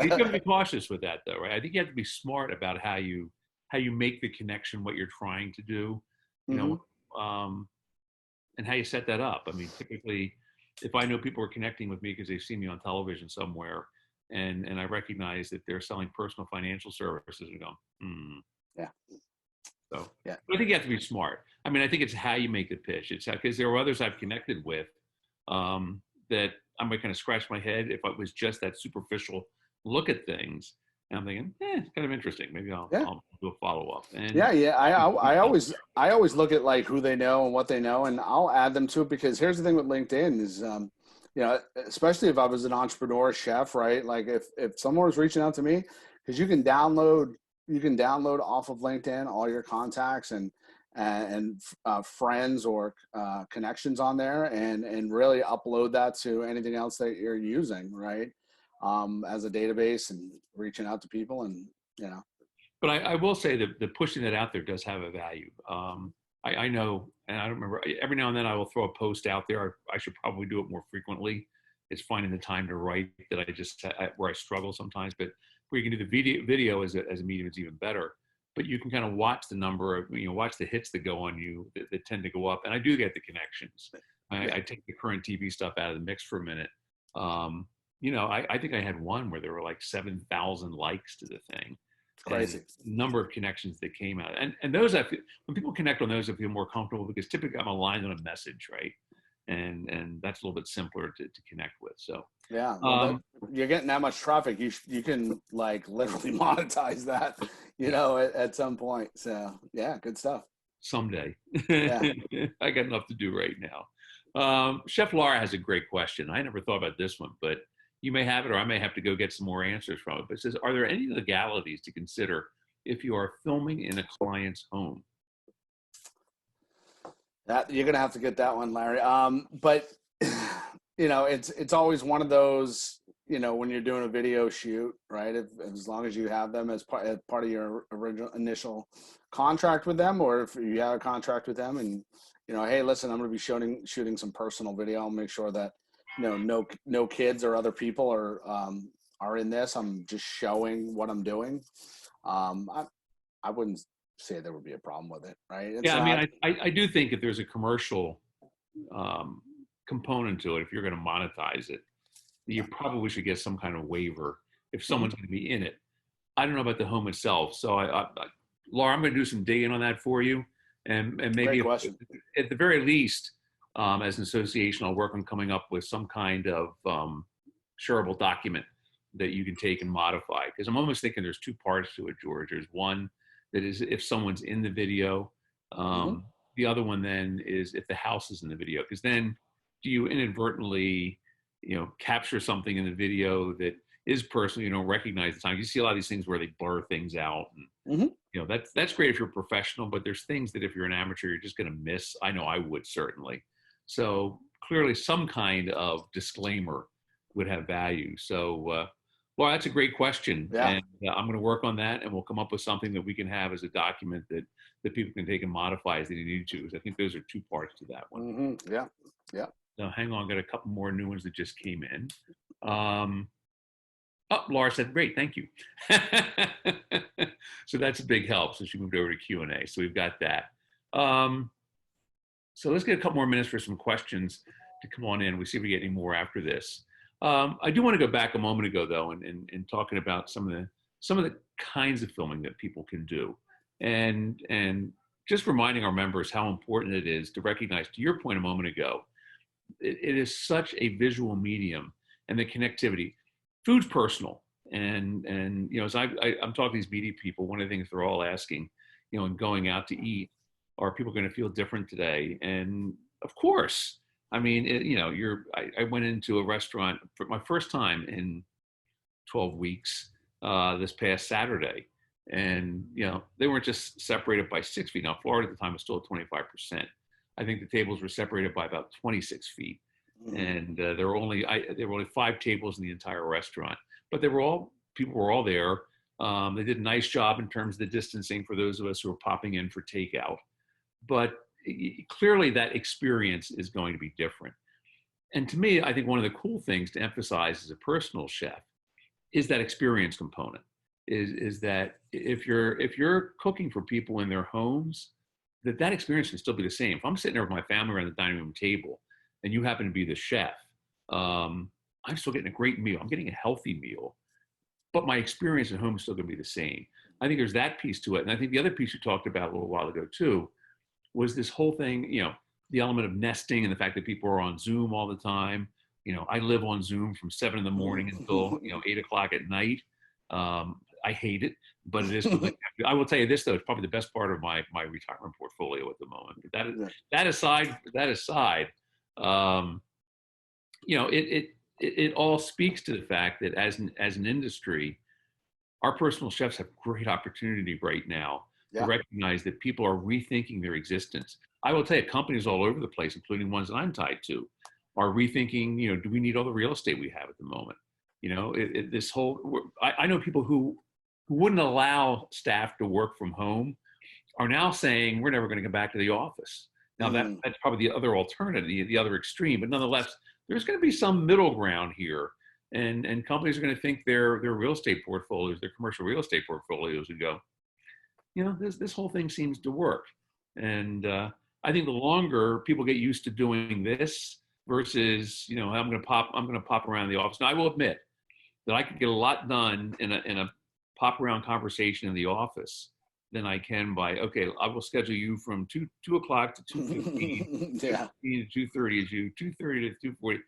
You have to be cautious with that, though, right? I think you have to be smart about how you make the connection, what you're trying to do, and how you set that up. I mean, typically, if I know people are connecting with me because they've seen me on television somewhere, and I recognize that they're selling personal financial services, and go, yeah. So yeah, I think you have to be smart. I mean, I think it's how you make the pitch. It's because there are others I've connected with that I might kind of scratch my head if it was just that superficial look at things. And I'm thinking, it's kind of interesting. Maybe I'll do a follow up. And I always look at like who they know and what they know, and I'll add them to it, because here's the thing with LinkedIn is, especially if I was an entrepreneur chef, right? Like if someone was reaching out to me, because you can download off of LinkedIn all your contacts and friends or connections on there, and really upload that to anything else that you're using, right? As a database, and reaching out to people, and But I will say that the pushing that out there does have a value. I know, and I don't remember, every now and then I will throw a post out there. I should probably do it more frequently. It's finding the time to write that where I struggle sometimes, but where you can do the video as a medium is even better. But you can kind of watch the number of, watch the hits that go on you that tend to go up. And I do get the connections. I take the current TV stuff out of the mix for a minute. I think I had one where there were like 7,000 likes to the thing. It's crazy. Number of connections that came out. And those, when people connect on those, I feel more comfortable, because typically I'm aligned on a message, right? And that's a little bit simpler to connect with. So yeah, you're getting that much traffic, you can like literally monetize that, at some point. So yeah, good stuff. Someday. Yeah. I got enough to do right now. Chef Laura has a great question. I never thought about this one, but you may have it, or I may have to go get some more answers from it. But it says, are there any legalities to consider if you are filming in a client's home? That you're gonna have to get that one, Larry. But it's always one of those, when you're doing a video shoot, right? As long as you have them as part of your initial contract with them, or if you have a contract with them, and hey, listen, I'm gonna be shooting some personal video. I'll make sure that no kids or other people are in this. I'm just showing what I'm doing. I wouldn't say there would be a problem with it, right? I do think if there's a commercial component to it, if you're going to monetize it, you probably should get some kind of waiver if someone's going to be in it. I don't know about the home itself, so Laura, I'm going to do some digging on that for you, and maybe at the very least, as an association, I'll work on coming up with some kind of shareable document that you can take and modify. Because I'm almost thinking there's two parts to it, George. There's one that is if someone's in the video, the other one then is if the house is in the video, because then do you inadvertently, capture something in the video that is personal, you don't recognize the time. You see a lot of these things where they blur things out, and that's great if you're a professional, but there's things that if you're an amateur, you're just going to miss. I know I would, certainly. So clearly some kind of disclaimer would have value. So, well, that's a great question. Yeah. And I'm going to work on that, and we'll come up with something that we can have as a document that people can take and modify as they need to. I think those are two parts to that one. Yeah. Now, hang on, got a couple more new ones that just came in. Laura said, great, thank you. So that's a big help. So she moved over to Q&A. So we've got that. So let's get a couple more minutes for some questions to come on in. We'll see if we get any more after this. I do want to go back a moment ago, though, and talking about some of the kinds of filming that people can do, and just reminding our members how important it is to recognize, to your point a moment ago, it is such a visual medium, and the connectivity. Food's personal, and as I'm talking to these media people, one of the things they're all asking, in going out to eat, are people going to feel different today? And of course. I mean, I went into a restaurant for my first time in 12 weeks this past Saturday. And, they weren't just separated by 6 feet. Now, Florida at the time was still at 25%. I think the tables were separated by about 26 feet. And there were only 5 tables in the entire restaurant. But people were all there. They did a nice job in terms of the distancing for those of us who were popping in for takeout. But clearly that experience is going to be different. And to me, I think one of the cool things to emphasize as a personal chef is that experience component, is that if you're cooking for people in their homes, that experience can still be the same. If I'm sitting there with my family around the dining room table and you happen to be the chef, I'm still getting a great meal. I'm getting a healthy meal, but my experience at home is still going to be the same. I think there's that piece to it. And I think the other piece you talked about a little while ago too, was this whole thing, the element of nesting and the fact that people are on Zoom all the time. I live on Zoom from 7 a.m. until 8 o'clock at night. I hate it, but it is something. I will tell you this though, it's probably the best part of my retirement portfolio at the moment. But that aside, it all speaks to the fact that as an industry, our personal chefs have great opportunity right now to recognize that people are rethinking their existence. I will tell you, companies all over the place, including ones that I'm tied to, are rethinking, do we need all the real estate we have at the moment? I know people who wouldn't allow staff to work from home are now saying, we're never going to go back to the office. Now that's probably the other alternative, the other extreme, but nonetheless, there's going to be some middle ground here. And companies are going to think their real estate portfolios, their commercial real estate portfolios would go, this whole thing seems to work. And I think the longer people get used to doing this versus, I'm going to pop around the office. Now, I will admit that I could get a lot done in a pop around conversation in the office than I can by, okay, I will schedule you from 2 o'clock to 2:15, to 2:30 is you, 2:30 to 2:40.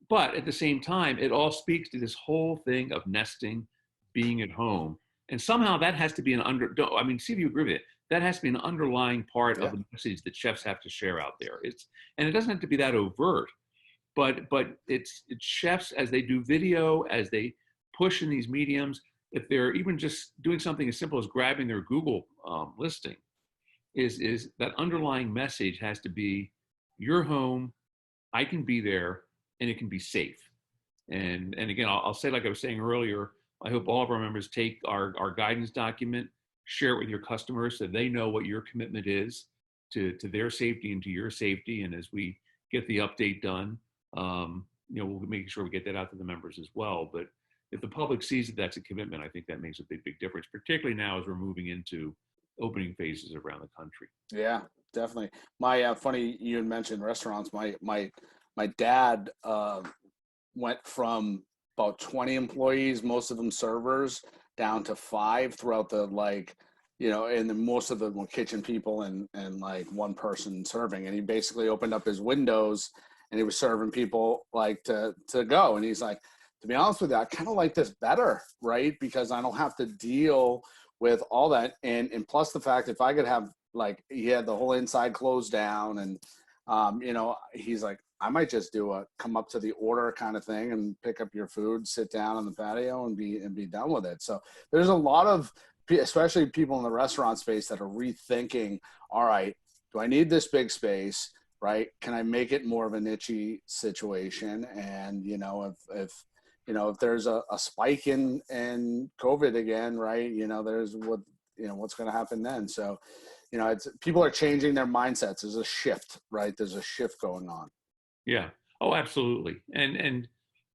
But at the same time, it all speaks to this whole thing of nesting, being at home. And somehow that has to be see if you agree with it. That has to be an underlying part of the message that chefs have to share out there. And it doesn't have to be that overt, but it's chefs as they do video, as they push in these mediums, if they're even just doing something as simple as grabbing their Google listing, is that underlying message has to be, your home, I can be there, and it can be safe. And again, I'll say, like I was saying earlier, I hope all of our members take our guidance document, share it with your customers so they know what your commitment is to their safety and to your safety. And as we get the update done, we'll make sure we get that out to the members as well. But if the public sees that that's a commitment, I think that makes a big difference, particularly now as we're moving into opening phases around the country. Yeah, definitely. My funny, you had mentioned restaurants. My dad went from about 20 employees, most of them servers, down to 5 throughout the and then most of them were kitchen people and like one person serving. And he basically opened up his windows and he was serving people to go. And he's like, to be honest with you, I kind of like this better, right? Because I don't have to deal with all that. And plus the fact, if I could have like he had the whole inside closed down, and you know, he's like, I might just do a come up to the order kind of thing and pick up your food, sit down on the patio, and be done with it. So there's a lot of, especially people in the restaurant space, that are rethinking. All right, do I need this big space? Right? Can I make it more of a niche situation? And you know, if you know, if there's a spike in COVID again, right? You know, there's what, you know, what's going to happen then. So, you know, it's, people are changing their mindsets. There's a shift, right? There's a shift going on. Yeah. Oh, absolutely. And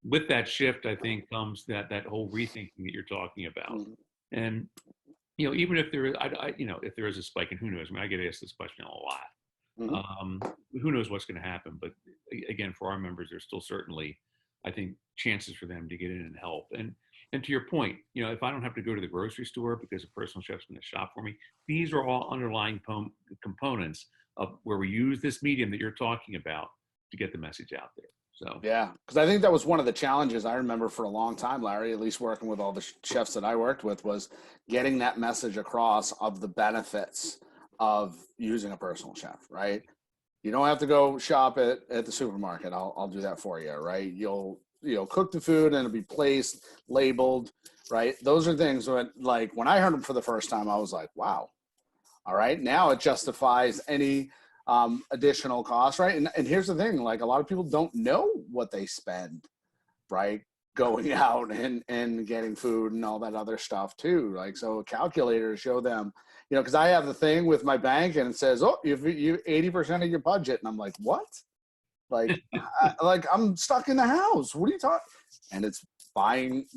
with that shift, I think comes that whole rethinking that you're talking about. Mm-hmm. And you know, even if there is, you know, if there is a spike, and who knows? I mean, I get asked this question a lot. Mm-hmm. Who knows what's going to happen? But again, for our members, there's still certainly, I think, chances for them to get in and help. And to your point, you know, if I don't have to go to the grocery store because a personal chef's going to shop for me, these are all underlying components of where we use this medium that you're talking about to get the message out there. So yeah, because I think that was one of the challenges I remember for a long time, Larry, at least working with all the chefs that I worked with, was getting that message across of the benefits of using a personal chef, right? You don't have to go shop at the supermarket. I'll do that for you, right? You'll cook the food and it'll be placed, labeled, right? Those are things when, like, when I heard them for the first time, I was like, wow. All right, now it justifies any additional cost, right? And here's the thing, like, a lot of people don't know what they spend, right? Going out and getting food and all that other stuff too. Like, so a calculator to show them, you know, because I have the thing with my bank and it says, oh, you 80% of your budget. And I'm like, what? Like, like I'm stuck in the house. What are you talking? And it's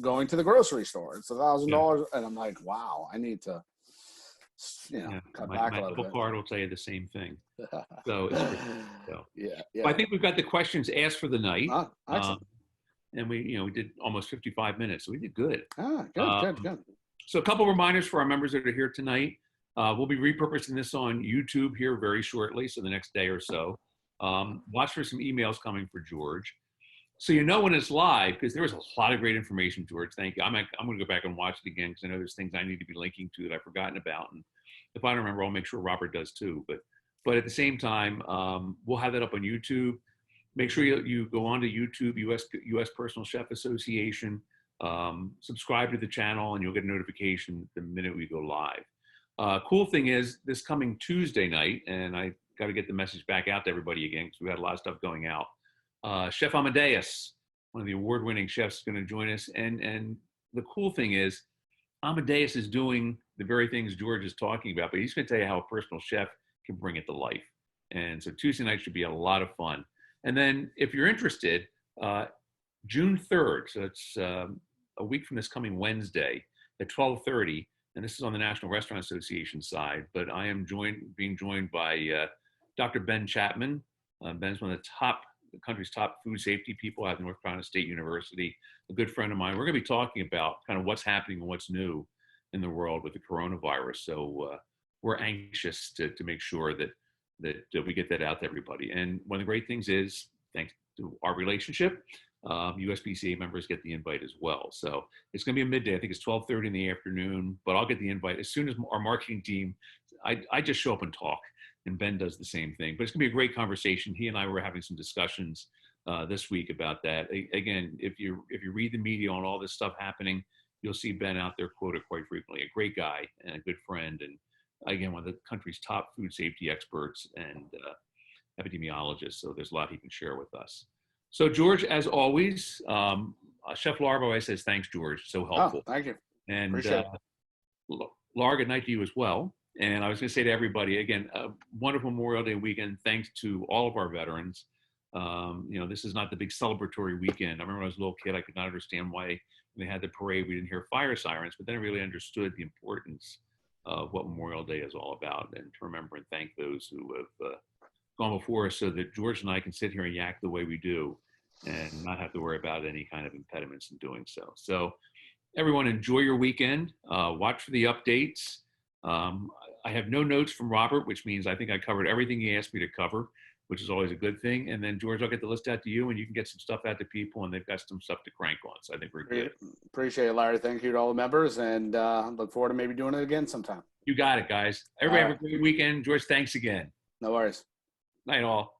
going to the grocery store. It's $1,000. And I'm like, wow, I need to, you know, cut back a my little Apple bit. Card will tell you the same thing. So it's great. So, yeah. well, I think we've got the questions asked for the night. Excellent. And we did almost 55 minutes, so we did good. Good. So a couple of reminders for our members that are here tonight. We'll be repurposing this on YouTube here very shortly, so the next day or so. Watch for some emails coming for George, so you know when it's live, because there was a lot of great information, George. Thank you. I'm going to go back and watch it again because I know there's things I need to be linking to that I've forgotten about, and if I don't remember, I'll make sure Robert does too. But at the same time, we'll have that up on YouTube. Make sure you go on to YouTube, US Personal Chef Association, subscribe to the channel, and you'll get a notification the minute we go live. Cool thing is, this coming Tuesday night, and I got to get the message back out to everybody again because we had a lot of stuff going out. Chef Amadeus, one of the award-winning chefs, is going to join us. And the cool thing is, Amadeus is doing the very things George is talking about, but he's going to tell you how a personal chef can bring it to life. And so Tuesday night should be a lot of fun. And then if you're interested, June 3rd, so it's a week from this coming Wednesday at 12:30, and this is on the National Restaurant Association side, but I am being joined by Dr. Ben Chapman. Ben's one of the country's top food safety people out of North Carolina State University, a good friend of mine. We're going to be talking about kind of what's happening and what's new in the world with the coronavirus. So we're anxious to make sure that we get that out to everybody. And one of the great things is, thanks to our relationship, USPCA members get the invite as well. So it's going to be a midday. I think it's 12:30 in the afternoon, but I'll get the invite as soon as our marketing team. I just show up and talk, and Ben does the same thing. But it's going to be a great conversation. He and I were having some discussions this week about that. Again, if you read the media on all this stuff happening, you'll see Ben out there quoted quite frequently. A great guy and a good friend, and again, one of the country's top food safety experts and epidemiologists. So there's a lot he can share with us. So George, as always, Chef Laura always says, thanks, George. So helpful. Oh, thank you. And Appreciate it. Laura, good night to you as well. And I was going to say to everybody, again, a wonderful Memorial Day weekend. Thanks to all of our veterans. This is not the big celebratory weekend. I remember when I was a little kid, I could not understand why when they had the parade, we didn't hear fire sirens, but then I really understood the importance of what Memorial Day is all about, and to remember and thank those who have gone before us so that George and I can sit here and yak the way we do and not have to worry about any kind of impediments in doing so. So everyone, enjoy your weekend. Watch for the updates. I have no notes from Robert, which means I think I covered everything he asked me to cover, which is always a good thing. And then George, I'll get the list out to you and you can get some stuff out to people and they've got some stuff to crank on. So I think we're good. Appreciate it, Larry. Thank you to all the members and look forward to maybe doing it again sometime. You got it, guys. Everybody have a great weekend. George, thanks again. No worries. Night all.